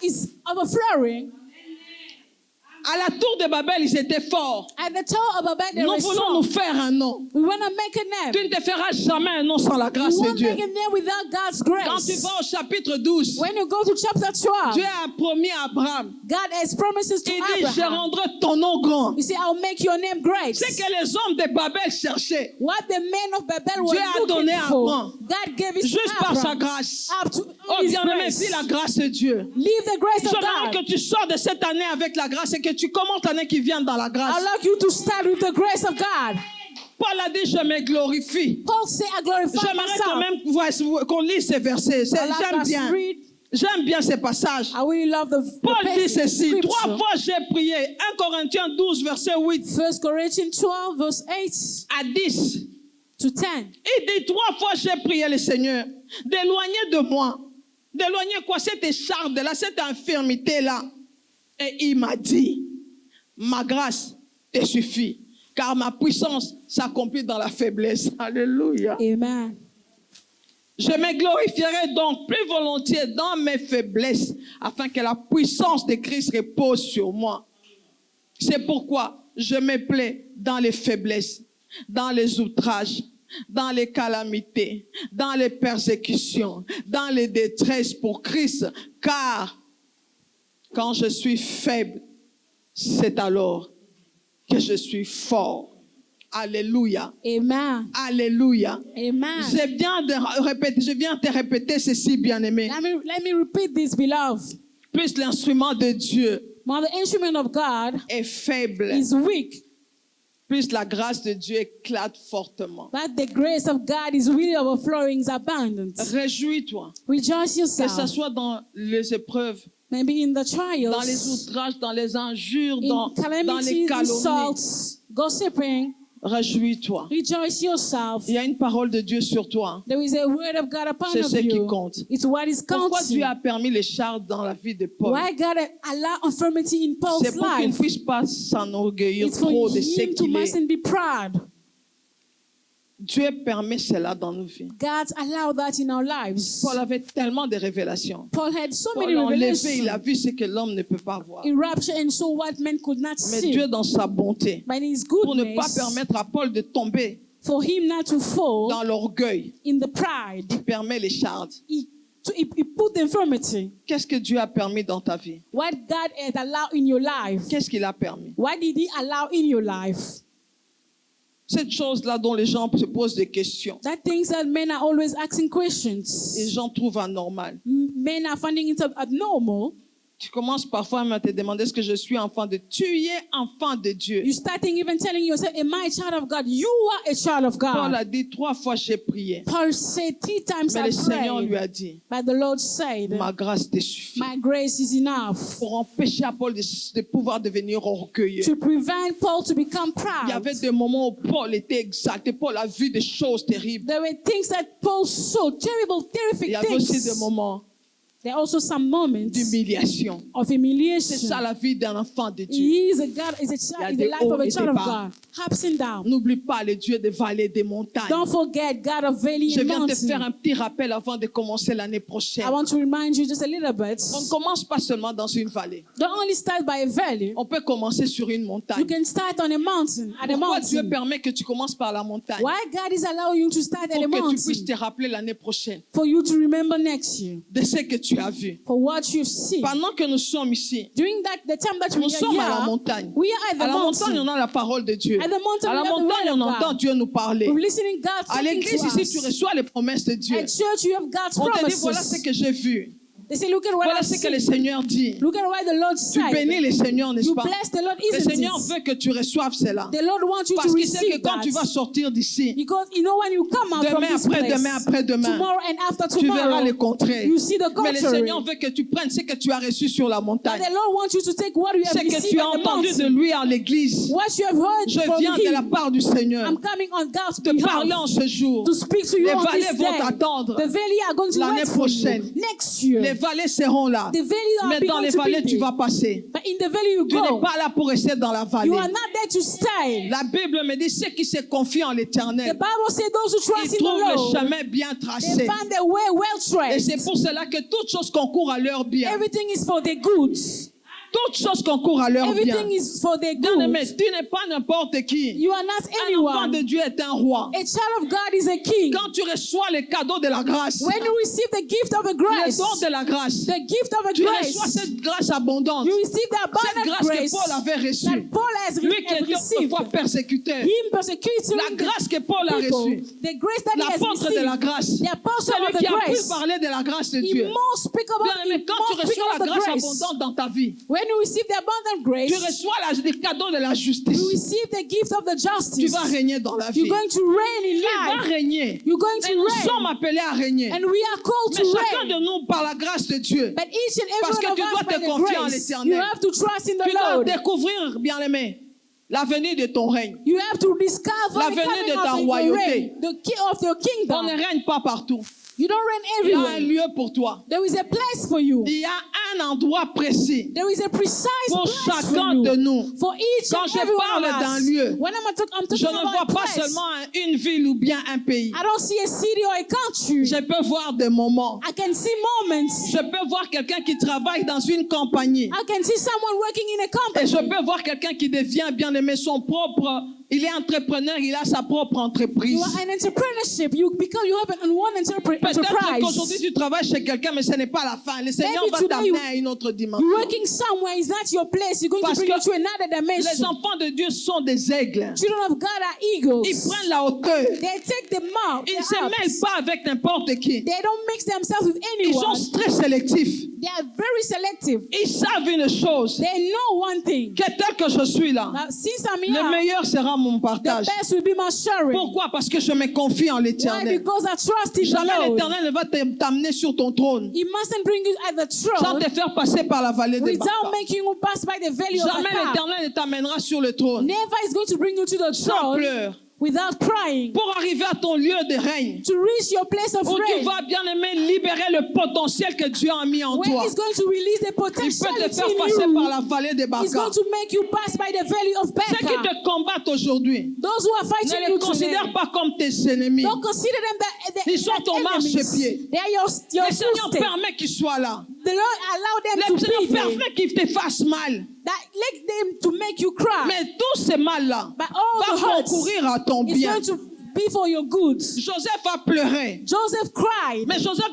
is overflowing. À la tour de Babel, ils étaient forts. At the top of Babel, they Nous were voulons nous strong. faire un nom. We want to make a name. Tu ne te feras jamais un nom sans la We grâce de won't Dieu. make a name without God's Quand tu grace. vas au chapitre 12, When you go to chapter 12, Dieu a promis à Abraham. God has promises to Il dit, je Abraham. rendrai ton nom grand. You see, I'll make your name great. C'est que les hommes de Babel cherchaient. What the men of Babel were Dieu a looking donné à for, Abraham. God gave it to Juste par sa Abraham. grâce. Up to Oh, his bien-aimé, grace. vis la grâce de Dieu. Leave the grace of J'aimerais God. que tu sors de cette année avec la grâce et que tu commences l'année qui vient dans la grâce. I'd like you to start with the grace of God. Paul a dit, je me glorifie. Paul said, I glorify J'aimerais quand myself. même qu'on lise ces versets. I like J'aime us bien. read. J'aime bien ces passages. I really love the Paul dit passage ceci, scripture. 3 fois j'ai prié. 1 Corinthiens 12, verset 8 1 Corinthians 12, verse 8 à 10. to 10. Il dit 3 fois j'ai prié le Seigneur d'éloigner de moi. D'éloigner quoi? Cette écharde-là, cette infirmité-là. Et il m'a dit, ma grâce te suffit, car ma puissance s'accomplit dans la faiblesse. Alléluia. Amen. Je me glorifierai donc plus volontiers dans mes faiblesses, afin que la puissance de Christ repose sur moi. C'est pourquoi je me plais dans les faiblesses, dans les outrages, dans les calamités, dans les persécutions, dans les détresses pour Christ, car quand je suis faible, c'est alors que je suis fort. Alléluia. Amen. Alléluia. Amen. Je viens te répéter ceci, bien-aimé. Let me repeat this, beloved. Plus l'instrument de Dieu While the instrument of God est faible, is weak, plus la grâce de Dieu éclate fortement. But the grace of God is really overflowing, is abundant. Réjouis-toi. Rejoice Que ce yourself. soit dans les épreuves, Maybe in the dans les trials, outrages, dans les injures, in dans les calamities, calomnies. insults, gossiping. Réjouis-toi. Rejoice yourself. Il y a une parole de Dieu sur toi. There is a word of God upon C'est ce qui you. compte. It's what is Pourquoi counting. Dieu a permis les charges dans la vie de Paul? Why God allow infirmity in Paul's C'est pour qu'il ne life? puisse pas s'enorgueillir It's for trop de ce him to qu'il est. mustn't be proud. Dieu permet cela dans nos vies. God allowed that in our lives. Paul avait tellement de révélations. Paul had so many Paul a enlevé, il a revelations. vu ce que l'homme ne peut pas voir. He raptured and saw what men could not Mais see. Dieu, dans sa bonté, But in his pour ne pas goodness, permettre à Paul de tomber for him not to fall dans l'orgueil, in the pride, il permet les charges. he put the infirmity. Qu'est-ce que Dieu a permis dans ta vie? What God had allowed in your life. Qu'est-ce qu'il a permis? What did he allow in your life? Cette chose-là dont les gens se posent des questions, That things that men are always asking les questions. gens trouvent anormal. Men are finding it abnormal. Tu commences parfois même à te demander est-ce que je suis enfant de Dieu? Tu es enfant de Dieu. You starting even telling yourself, am I a child of God? You are a child of Paul God. a dit 3 fois j'ai prié. Paul said 3 times Mais I le Seigneur lui prayed. a dit, But the Lord said, ma grâce te suffit. my grace is enough Pour empêcher à Paul de pouvoir devenir orgueilleux. to prevent Paul to become Il y avait proud. des moments où Paul était exalté. Paul a vu des choses terribles. There were things that Paul saw, terrible, Il terrific y avait aussi des things. moments There are also some moments d'humiliation. of C'est humiliation. ça la vie d'un enfant de Dieu. He is a God, is a Il y a child, is des the life of hauts a et child des of bas. God. Ups and downs. N'oublie pas le Dieu des vallées, des montagnes. Don't forget God of valley Je and viens te faire mountain. un petit rappel avant de commencer l'année prochaine. I want to remind you just a little bit. On ne commence pas seulement dans une vallée. Don't only start by a valley. On peut commencer sur une You montagne. can start on a mountain, at a Pourquoi Dieu mountain. permet que tu commences par la montagne? Why God is allowing you to start at a Pour que tu puisses te mountain? rappeler l'année prochaine For you to remember next year. de ce que tu as vu. For what you've seen. Pendant que nous sommes ici, During the time that we nous sommes à la are here, montagne. we are at À the la montagne, on mountain. a la parole de Dieu. At the mountain, À la we have the montagne, on word of entend God. Dieu nous parler. We're listening God À talking l'église, to ici, tu us. reçois les promesses de Dieu. At church, you have God's On te dit, voilà ce promises. que j'ai vu. They say, look at what Voilà I ce que le see. Seigneur dit. Look at what the Lord Tu said. bénis le Seigneur, n'est-ce You pas? bless the Lord, Le isn't Seigneur it? veut que tu reçoives cela. The Lord wants you Parce to qu'il sait que receive quand tu vas that. sortir d'ici, Because you know when you come out from demain, this après-demain, place, après-demain, tomorrow and after tu verras tomorrow, le contraire. you see the Mais le contrary. Seigneur veut que tu prennes ce que tu as reçu sur la But montagne. the Lord wants you to take what you have Ce que received tu as at the entendu de mountain. lui en l'église. What you have heard Je from viens de la Him. part du Seigneur I'm coming on God's te parler en behalf ce jour. to speak to you Les on vallées this vont day. t'attendre. The valley are going to L'année wait for you prochaine. next year. Les vallées seront là. The valley are Mais dans going les to vallées, be tu there. vas passer. But in the valley you Tu n'es go. pas là pour rester dans la vallée. You are not there to stay. La Bible me dit ceux qui se confient en The l'Éternel, Bible says those who trust ils in the trouvent le Lord, chemin bien they tracé. find their way well Et c'est traced. pour cela que toutes choses concourent à leur bien. Everything is for their goods. Toutes choses concourent à leur bien. Everything is for their Bien-aimé, good. tu n'es pas n'importe qui. You are not Un enfant anyone. de Dieu est un roi. A child of God is a king. Quand tu reçois le cadeau de la grâce, When you receive the gift of the le grace, don de la grâce, the gift of the tu reçois grace, cette grâce abondante. you receive the Cette abundant grâce que grace Paul avait that reçue. Paul has Lui qui était received. autrefois persécuteur. Him persecuting La grâce que Paul a people. reçue. The grace that he has L'apôtre de la received. grâce. The apostle Celui of the qui a pu grace. parler de la grâce de He Dieu. must speak about, Bien-aimé, quand tu must speak reçois about la the grâce grace. abondante dans ta vie, When you receive the abundant grace, tu reçois le cadeau de la justice. you receive the gift of the Tu justice. vas régner dans la vie. You're going to reign in Tu vas life. régner. You're going Et to nous reign. sommes appelés à régner. And we are called Mais to chacun reign. de nous, par la grâce de Dieu, But each and Parce every que one tu of dois us te by the confier en grace, l'Éternel. you have to trust in the tu dois Lord. découvrir, bien-aimé, l'avenir de ton règne. You have to discover the L'avenir coming de ta of your royauté. reign, the key of your On kingdom. ne règne pas partout. You don't reign Il y a un everywhere. lieu pour toi. There is a place for you. Il y a un endroit précis There is a precise pour place chacun for you. de nous. For each Quand and je every one parle of d'un us. lieu, When I'm talking Je ne vois about a pas place, seulement une ville ou bien un pays. I don't see a city or a country. Je peux voir des moments. I can see moments. Je peux voir quelqu'un qui travaille dans une compagnie. I can see someone working in a Et company. je peux voir quelqu'un qui devient bien-aimé son propre. Il est entrepreneur, il a sa propre entreprise. You are an entrepreneurship. Because you have an one Peut-être enterprise. qu'aujourd'hui tu travailles chez quelqu'un, mais ce n'est pas la fin. Le Seigneur Maybe va today t'amener you- à une autre dimension. You're working somewhere, it's not your place. You're going Parce to bring que you to another Les dimension. enfants de Dieu sont des aigles. Children of God are eagles. Ils prennent la hauteur. They take the mark. Ils ne se mêlent pas avec n'importe qui. They don't mix themselves with Ils anyone. sont très sélectifs. They are very selective. Ils savent une chose, They know one thing. que tel que je suis là, That since I'm le here, meilleur sera mon the partage. best will be my sharing. Pourquoi? Parce que je me confie en Why? l'Éternel. Because I trust in the Jamais Lord. l'Éternel ne va t'amener sur ton trône He mustn't bring you at the sans throne te faire passer par la vallée des without Baca. making you pass by the valley of Jamais Baca. l'Éternel ne t'amènera sur le trône Never is going to bring you to the sans throne pleurs. without crying. Pour arriver à ton lieu de règne, To reach your place of où tu reign, vas, bien aimé, libérer le potentiel que Dieu a mis en where toi. He's going to release the Il peut te potentiality faire in passer par you. la vallée des He's Baca. going to make you pass by the valley of Ceux qui Baca. te combattent aujourd'hui, Those who are fighting ne you les today, considère pas comme tes ennemis. don't consider them Ils sont ton enemies. marchepied. They are your Le Seigneur footsteps. permet qu'ils soient là. The Lord allow them Le to Seigneur be there. permet qu'ils te fassent mal. That let them to make you cry. Mais tous ces mal-là But all the va hurts concourir à ton is bien. going to be for your good. Joseph a pleuré. Joseph cried, Mais Joseph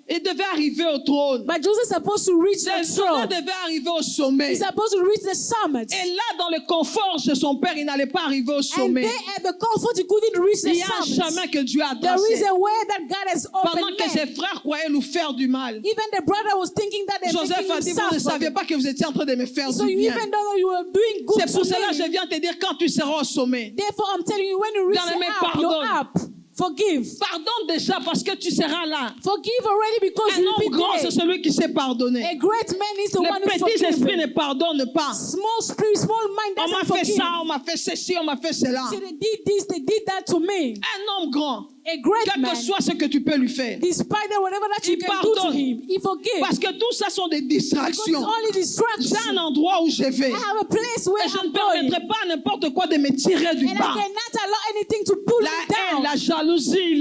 il devait arriver au trône. but Joseph is supposed to reach the Joseph throne. devait arriver au sommet. He's supposed to reach the summit. Et là, dans le confort chez son père, il n'allait pas arriver au And sommet. there at the comfort, he couldn't reach the Il y a un summit. chemin que Dieu a There is tracé. a way that God has Pendant opened. que ses frères croyaient nous faire du mal, Even the brother was thinking that they're Joseph making a him dit, vous ne saviez suffer. pas que vous étiez en train de me faire So du you bien. even though you were doing good C'est pour to cela que je me, viens te dire, quand tu seras au sommet, therefore I'm telling you, when you reach Bien-aimé, the up, you're pardonne. up. Forgive. pardonne déjà parce que tu seras là. Forgive already because Un you'll homme be grand, c'est there. celui qui sait pardonner. A great man is the one Les who petits esprits ne forgives. pardonnent pas. Small spirit, small mind On m'a doesn't fait forgive. ça, on m'a fait ceci, on m'a fait cela. So they did this, they did that to me. Un homme grand, A great quel man, que soit ce que tu peux lui faire. despite that, whatever that you Il can do to pardonne. him, he forgives. Parce que tout ça sont des Because it's distractions. only J'ai distraction. un endroit où je vais. I have a place where Et je I'm ne going. permettrai pas à n'importe quoi de me tirer du And I bas. cannot allow anything to pull La me haine, down. la jalousie,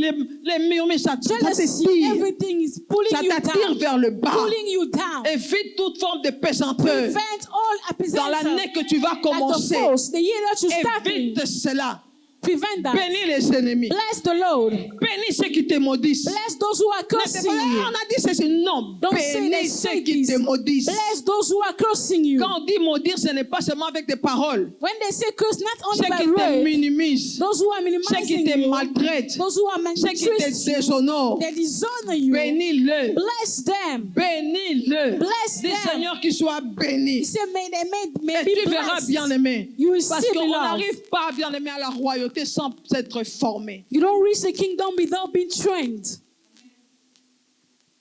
les murmures, ça Jealousy, t'attire. everything is pulling Ça you t'attire down. vers le bas. Pulling you down. Évite toute forme de pesanteur. Prevent all Dans l'année que tu vas like the commencer, force, the year that you start in. évite cela. Prevent that. Bénis les ennemis. Bless the Lord. Bénis ceux qui te maudissent. Bless those who are Ne cursing fais pas, you. on a dit ceci. Non. Don't say Bénis they ceux say qui this. te maudissent. Bless those who are cursing you. Quand on dit maudire, ce n'est pas seulement avec des paroles. When they say curse, not only Ceux by qui te word, minimisent. those who are Ceux qui minimizing te you, maltraitent. those who are Ceux qui te maltreating you, déshonorent. they dishonor you. Bénis-le. Bless them. Bénis-le. Bless Dis them. Seigneur qu'il soit He béni. said, may Et be tu verras, blessed. bien-aimé. You will Parce see qu'on me love. n'arrive pas, bien-aimé, à la royauté sans être formé. You don't reach the kingdom without being trained.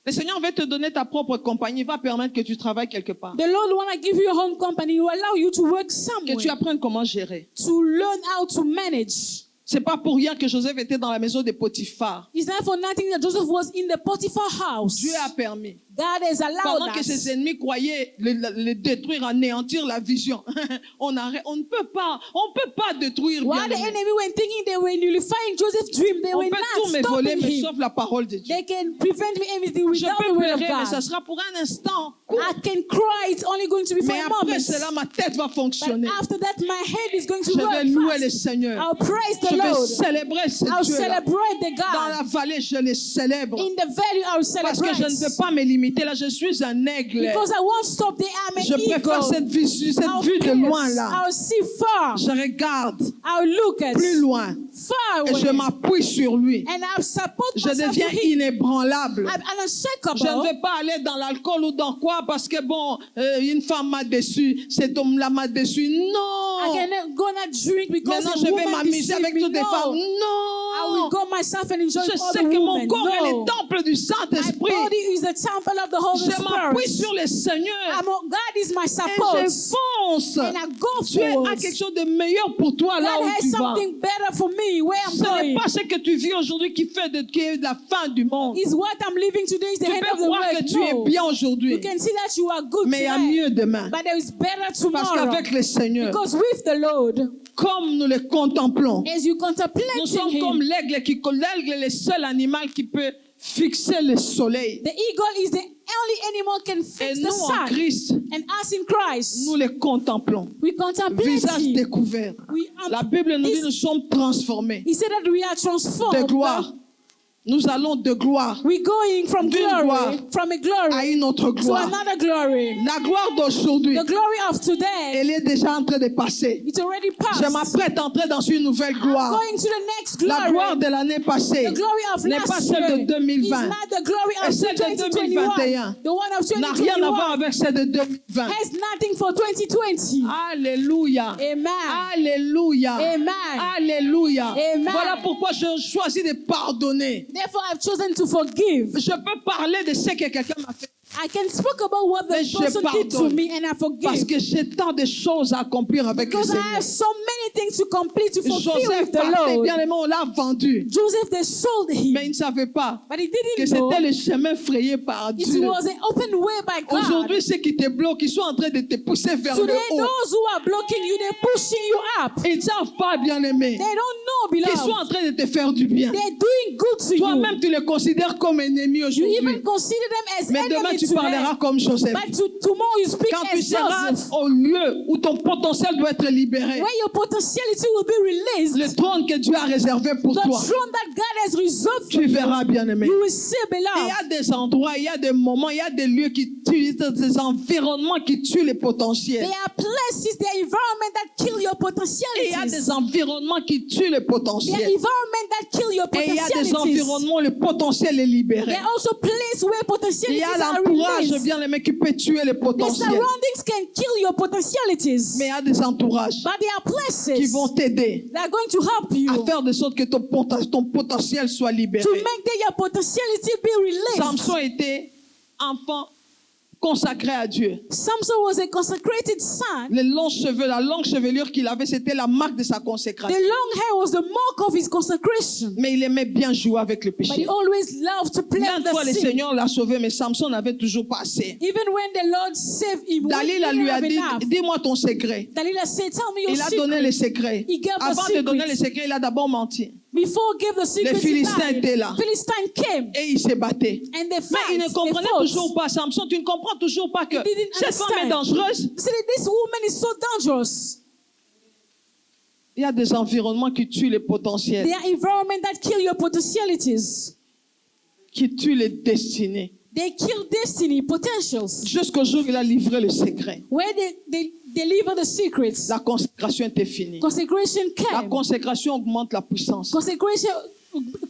Le Seigneur va te donner ta propre compagnie. Il va permettre que tu travailles quelque part. The Lord want to give you your own company. You allow you to work Que somewhere. tu apprennes comment gérer. To learn how to manage. C'est pas pour rien que Joseph était dans la maison de Potiphar. It's not for nothing that Joseph was in the Potiphar house. Dieu a permis. God has allowed Pendant que us. ses ennemis croyaient le détruire, anéantir la vision. On ne peut pas détruire. While the bien-aimé. enemy were thinking they were nullifying Joseph's dream, they On were peut tout not me voler, stopping mais him. sauf la parole de Dieu. They can prevent me everything Je without peux the word of pleurer, mais ça God. sera pour un instant court. I can cry. It's only going to be for Mais a après moment. cela, ma tête va But fonctionner. after that, my head is going to Je vais work louer le fast. Seigneur. I'll praise Je the vais Lord. célébrer ce I'll Dieu-là. celebrate the Dans God. la vallée, je les célèbre. In the valley, I'll Parce que celebrate. je ne peux pas me limiter. Là, je suis un aigle. Because I won't stop there. I'm an Je préfère eagle. cette I'll vue de pierce. loin là. I'll see far. Je regarde I'll look at plus loin far et away. je m'appuie sur lui. And I'll support Je myself deviens to him. inébranlable. I'm unshakable. Je ne vais pas aller dans l'alcool ou dans quoi parce que bon, une femme m'a déçu, cet homme-là m'a déçu. I Non! cannot go not drink because Maintenant, a je vais woman m'amuser deceived avec me. toutes les No. femmes. I will Non! go myself and enjoy Je all sais the que mon women. corps est No. le temple du My Saint-Esprit. body is the temple of the Holy Je m'appuie Spirit. sur le Seigneur God is my et support. je fonce. And I go Dieu a forward. quelque chose de meilleur pour toi là God où has tu vas. something better for me where I'm Ce n'est going. pas ce que tu vis aujourd'hui qui est la fin du monde. Is what I'm living today is the Tu end peux of the croire world. que tu es No. bien You aujourd'hui, can see that you are good mais il y a today. mieux demain. But there is better Parce tomorrow. qu'avec le Seigneur, Because with the Lord, comme nous le contemplons, as you contemplate nous sommes Him, comme l'aigle l'aigle est le seul animal qui peut fixer le soleil. the eagle is the only animal can Et fix nous the en sun. Christ, And us in Christ, nous le contemplons. we contemplate Visage Him. découvert. We La Bible nous dit nous sommes transformés He said that we are transformed de gloire Nous allons de gloire We're going from D'une glory, gloire from a à glory une autre to gloire. another glory. La gloire d'aujourd'hui, The glory of today, elle est déjà en train de passer. it's already Je passed. m'apprête à entrer dans une nouvelle I'm gloire. going to the next La gloire glory. de l'année passée The glory of n'est pas last celle de year is 2020. not the glory Et of celle de 2021. 2021 The one of n'a rien à voir 2021 avec celle de 2020. has nothing for 2020. Alléluia. Amen. Alléluia. Amen. Alléluia. Amen. Voilà pourquoi je choisis de pardonner. Therefore, I've chosen to forgive. Je peux parler de ce que quelqu'un m'a fait I can speak about what Mais the je person did to pardonne. me and I parce forgive. que j'ai tant de choses à accomplir avec le Because I Seigneur. have so many things to complete, to fulfill Joseph with the partait Lord. bien aimé, on l'a vendu. Joseph, they sold Mais him. il ne savait pas But he que didn't know c'était le chemin frayé par it Dieu. was an open way by God. Aujourd'hui, ceux qui te bloquent, ils sont en train de te pousser vers Today, le haut. those who are blocking you, they're pushing you up. Ils ne savent pas, bien aimé, They don't know, qu'ils sont beloved. en train de te faire du bien. They're doing good to you. Toi-même, tu les considères comme ennemis You aujourd'hui. even consider them as Mais demain, enemy tu today. parleras comme Joseph. But tomorrow you speak Quand tu as seras Joseph. au lieu où ton potentiel doit être libéré, Where your potentiality will be released. le trône que Dieu a réservé pour The toi, throne that God has reserved for tu you. verras, bien aimé. You will see, Il y beloved. a des endroits, il y a des moments, il y a des lieux qui tuent, des environnements qui tuent les potentiels. There are places, there are environment that kill your Et il y a potentialities. des environnements qui tuent les There are potentiels. environment that kill your Et il y a des potentialities. environnements où le potentiel est libéré. There are also places where Il y potentialities a are l'entourage, released. bien aimé, qui peut tuer les The potentiels. surroundings can kill your potentialities. Mais il y a des entourages But there are qui places vont t'aider that are going to help you à faire de sorte que ton potentiel soit libéré. to make that your potentiality be released. Samson était enfant consacré à Dieu. Samson was a consecrated son. Les longs cheveux, la longue chevelure qu'il avait, c'était la marque de sa The consécration. long hair was the mark of his consecration. Mais il aimait bien jouer avec le But he péché. always loved to play Plein with de fois, the le sin. Seigneur l'a sauvé, mais Samson n'avait toujours pas assez. Even when the Lord saved him, he Dalila didn't lui a have dit, enough. dis-moi ton secret. Dalila said, tell me your Il a donné les secret. secrets. He gave the Avant de donner secrets. les secrets, il a d'abord menti. Before he gave the secret, Les Philistins étaient là. Philistine came Et il s'est battu. and they Mais fight. il ne They comprenait fought. toujours pas, Samson, tu ne comprends toujours pas que He didn't cette femme est understand. dangereuse. He said, this woman is so dangerous. Il y a des environnements qui tuent les potentiels, There are environment that kill your potentialities. qui tuent les destinées. They kill destiny, potentials. Jusqu'au jour où il a livré le secret. Where they deliver the secrets. La consécration était finie. Consecration La came. consécration augmente la puissance. Consecration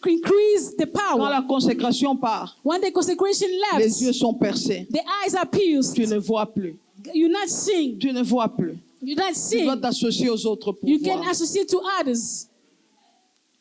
increase the Quand power. la consécration part, When the consecration les yeux left, sont percés. the eyes are pierced. Tu ne vois plus. You're not seeing. Tu ne vois plus. You're not Tu dois seeing. t'associer aux autres pour You can voir. associate to others.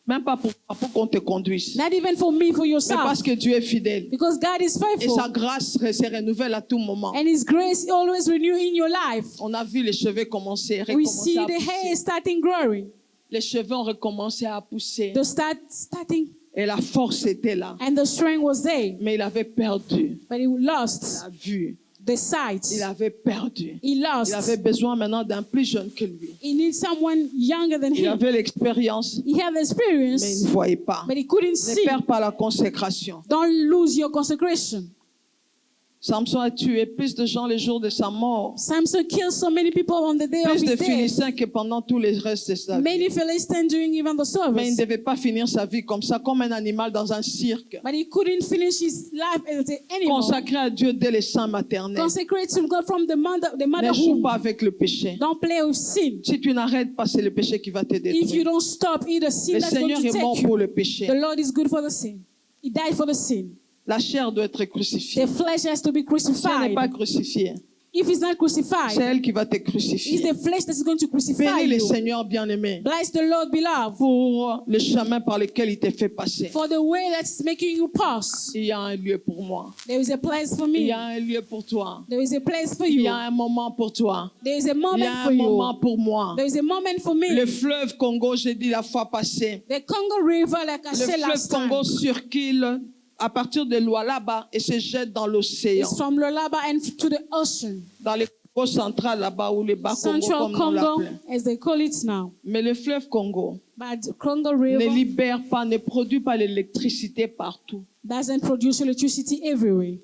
Même pas pour qu'on te conduise. Not even for me, for Mais yourself. parce que Dieu est fidèle. Because God is Et faithful. sa grâce se renouvelle à tout moment. And His grace always renew in your life. On a vu les cheveux commencer, We recommencer see à the hair pousser. starting growing. Les cheveux ont recommencé à pousser. The starting Et la force était là. and the strength was there. Mais il avait perdu But he lost la vue. the sight. Il avait perdu. He Il lost. avait besoin maintenant d'un plus jeune que lui. He needs someone younger than Il him. avait l'expérience, He had the mais il experience, ne voyait pas. but he couldn't Ne see. perds pas la consécration. Don't lose your consecration. Samson a tué plus de gens les jours de sa mort, Samson killed so many people on the day of plus de his death. Philistins que pendant tous les restes de sa vie. Many Philistines during even the Mais il ne service. devait pas finir sa vie comme ça, comme un animal dans un cirque. But he couldn't finish his life as an animal. Consacré à Dieu dès les seins maternels. Consecrate to God from the Ne mother joue womb. pas avec le péché. Don't play with sin. Si tu n'arrêtes pas, c'est le péché qui va te If you détruire. don't stop, either sin Le that's going Seigneur to est mort take pour you. le péché. The Lord is good for the sin. He died for the sin. La chair doit être crucifiée. The flesh has to be Si elle n'est pas crucified. crucifiée, If it's not c'est crucified, elle qui va te it's crucifier. the flesh that's going to crucify Bénis le you. Seigneur bien-aimé Bless the Lord, beloved, pour le chemin par lequel il t'a fait passer. for the way that's making you pass. Il y a un lieu pour moi. There is a place for Il me. y a un lieu pour toi. There is a place for Il you. y a un moment pour toi. There is a Il y moment a for un moment you. pour moi. There is a moment for Le me. fleuve Congo, j'ai dit la fois passée. The Congo River, like I Le said fleuve last time, Congo circule à partir de Lualaba et se jette dans l'océan. is from Lualaba and to the ocean. Dans le Congo central là-bas ou le bas Congo Central comme on Congo, l'appelle. as they call it now. Mais le fleuve Congo But the Congo ne River libère pas, ne produit pas l'électricité partout. doesn't produce electricity everywhere.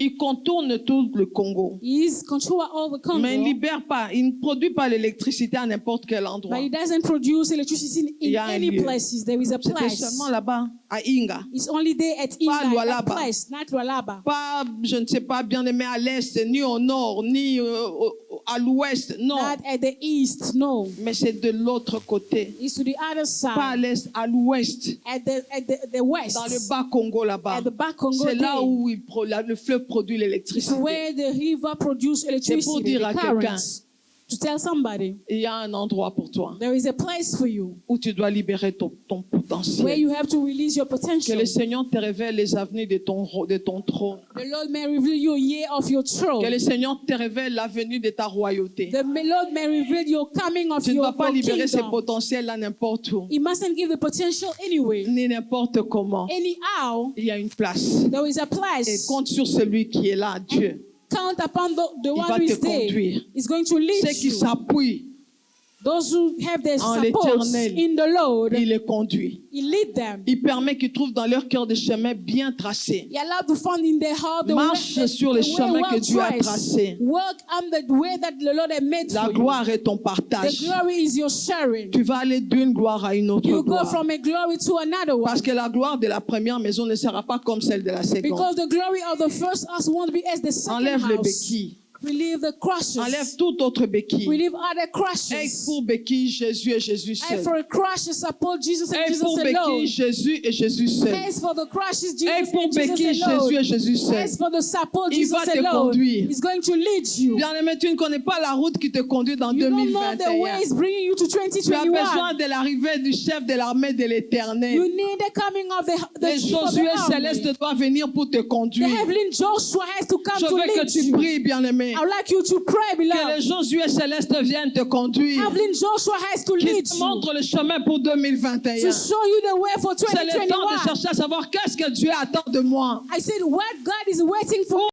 Il contourne tout le Congo. He is control all the Congo, Mais il ne libère pas, il ne produit pas l'électricité à n'importe quel endroit. but he doesn't produce electricity Il y in a un any lieu. places. There is a C'était place. seulement là-bas, à Inga. It's only there at Pas Inga, Lualaba. that place, not Lualaba. Pas, je ne sais pas, bien aimé à l'est, ni au nord, ni à l'ouest. Non. Not at the east, no. Mais c'est de l'autre côté. It's to the other Pas à side, l'est, à l'ouest. at the west, Dans le bas Congo là-bas. at the back Congo. C'est là there. où le fleuve produit It's l'électricité. where the river produce electricity. pour dire à The quelqu'un. currents. To tell somebody, Il y a un endroit pour toi there is a place for you où tu dois libérer ton where potentiel. you have to release your Que potential. le Seigneur te révèle les avenirs de ton trône. The Lord may reveal you a year of your throne. Que le Seigneur te révèle l'avenir de ta royauté. The Lord may reveal your coming of Tu ne your dois pas libérer ces kingdom. potentiels là n'importe où, He mustn't give the potential anyway. ni n'importe comment. Anyhow, Il y a une place. there is a Et place. compte sur celui qui est là, Dieu. Count upon the Il one va who te is there. conduire. Is going to lead Ceux qui you. s'appuient, Those who have their en support l'Éternel, in the Lord, il les conduit. He lead them. Il permet qu'ils trouvent dans leur cœur des chemins bien tracés. He allowed to find in their heart the Marche way, sur les chemins que Dieu a tracés. Work on the way that the Lord has made La for gloire est ton you. The partage. glory is your sharing. Tu vas aller d'une gloire à une autre You go gloire. from a glory to another one. Parce que la gloire de la première maison ne sera pas comme celle de la seconde. Because the glory of the first house won't be as the second Enlève les house. béquilles. Relieve the crushes. Enlève toute autre béquille. Relieve other Et crushes. pour béquille, Jésus et Jésus And seul. for a crushes, support Jesus and Et Jesus pour béquille, alone. Jésus et Jésus seul. As for the crushes, Et Jesus pour and Jesus béquille, alone. Jésus et Jésus seul. As for the support, Il Jesus va te alone. conduire. He's going to lead you. Bien-aimé, tu ne connais pas la route qui te conduit dans You don't know the 2021. ways bringing you to Tu as 2021. besoin de l'arrivée du chef de l'armée de You l'Éternel. need the coming of the Les chief of the Josué army. célestes doivent venir pour te The conduire. heavenly Joshua has to come Je to veux que lead tu you. pries, bien-aimé. I would like you to pray, Que les beloved. Josué célestes viennent te conduire. Heavenly Joshua has to Qui lead te you. montre le chemin pour 2021. To show you the way for C'est le temps de 2021. chercher à savoir qu'est-ce que Dieu attend de moi. I said, what God is waiting for